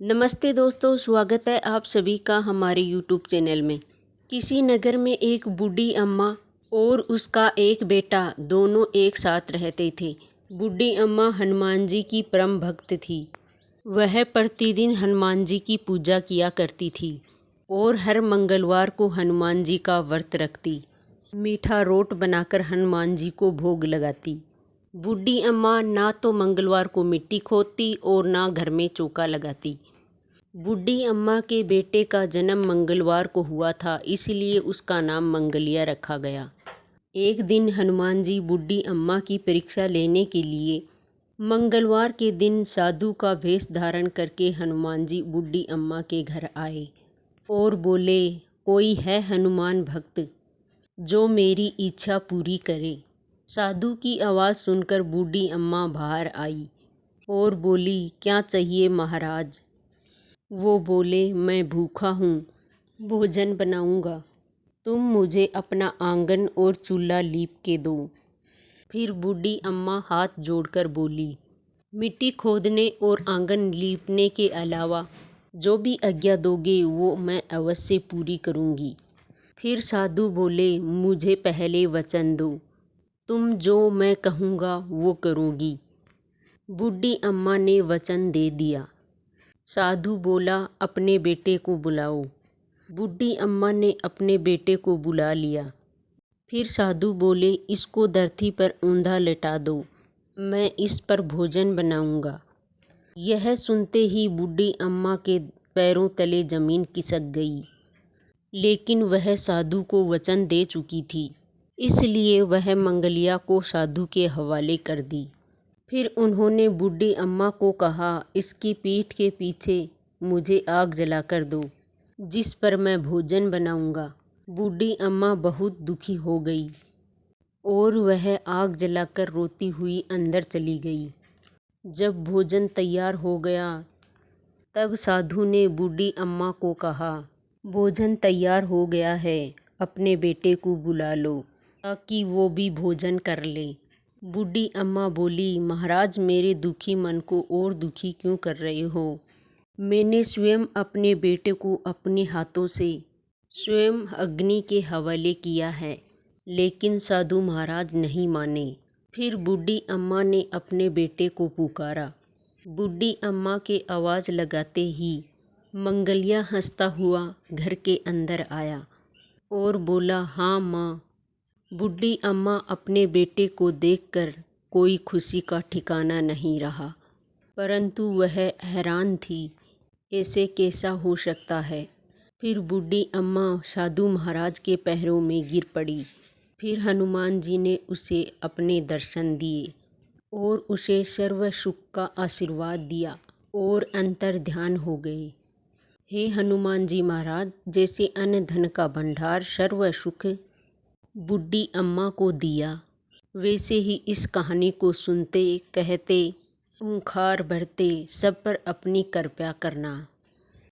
नमस्ते दोस्तों, स्वागत है आप सभी का हमारे यूट्यूब चैनल में। किसी नगर में एक बूढ़ी अम्मा और उसका एक बेटा दोनों एक साथ रहते थे। बूढ़ी अम्मा हनुमान जी की परम भक्त थी। वह प्रतिदिन हनुमान जी की पूजा किया करती थी और हर मंगलवार को हनुमान जी का व्रत रखती। मीठा रोट बनाकर हनुमान जी को भोग लगाती। बूढ़ी अम्मा ना तो मंगलवार को मिट्टी खोदती और ना घर में चौका लगाती। बूढ़ी अम्मा के बेटे का जन्म मंगलवार को हुआ था, इसलिए उसका नाम मंगलिया रखा गया। एक दिन हनुमान जी बूढ़ी अम्मा की परीक्षा लेने के लिए मंगलवार के दिन साधु का वेश धारण करके हनुमान जी बूढ़ी अम्मा के घर आए और बोले, कोई है हनुमान भक्त जो मेरी इच्छा पूरी करे। साधु की आवाज़ सुनकर बूढ़ी अम्मा बाहर आई और बोली, क्या चाहिए महाराज। वो बोले, मैं भूखा हूँ, भोजन बनाऊँगा, तुम मुझे अपना आंगन और चूल्हा लीप के दो। फिर बूढ़ी अम्मा हाथ जोड़कर बोली, मिट्टी खोदने और आंगन लीपने के अलावा जो भी आज्ञा दोगे वो मैं अवश्य पूरी करूँगी। फिर साधु बोले, मुझे पहले वचन दो, तुम जो मैं कहूँगा वो करोगी। बूढ़ी अम्मा ने वचन दे दिया। साधु बोला, अपने बेटे को बुलाओ। बूढ़ी अम्मा ने अपने बेटे को बुला लिया। फिर साधु बोले, इसको धरती पर ऊंधा लेटा दो, मैं इस पर भोजन बनाऊंगा। यह सुनते ही बूढ़ी अम्मा के पैरों तले जमीन खिसक गई, लेकिन वह साधु को वचन दे चुकी थी, इसलिए वह मंगलिया को साधु के हवाले कर दी। फिर उन्होंने बूढ़ी अम्मा को कहा, इसकी पीठ के पीछे मुझे आग जलाकर दो, जिस पर मैं भोजन बनाऊंगा। बूढ़ी अम्मा बहुत दुखी हो गई और वह आग जलाकर रोती हुई अंदर चली गई। जब भोजन तैयार हो गया तब साधु ने बूढ़ी अम्मा को कहा, भोजन तैयार हो गया है, अपने बेटे को बुला लो ताकि वो भी भोजन कर ले। बूढ़ी अम्मा बोली, महाराज मेरे दुखी मन को और दुखी क्यों कर रहे हो। मैंने स्वयं अपने बेटे को अपने हाथों से स्वयं अग्नि के हवाले किया है, लेकिन साधु महाराज नहीं माने। फिर बूढ़ी अम्मा ने अपने बेटे को पुकारा। बूढ़ी अम्मा के आवाज़ लगाते ही मंगलिया हंसता हुआ घर के अंदर आया और बोला, हाँ माँ। बूढ़ी अम्मा अपने बेटे को देखकर कोई खुशी का ठिकाना नहीं रहा, परंतु वह हैरान थी, ऐसे कैसा हो सकता है। फिर बूढ़ी अम्मा साधु महाराज के पैरों में गिर पड़ी। फिर हनुमान जी ने उसे अपने दर्शन दिए और उसे सर्व सुख का आशीर्वाद दिया और अंतर ध्यान हो गए। हे हनुमान जी महाराज, जैसे अन्न धन का भंडार सर्व सुख बूढ़ी अम्मा को दिया, वैसे ही इस कहानी को सुनते कहते खूंखार भरते सब पर अपनी कृपा करना।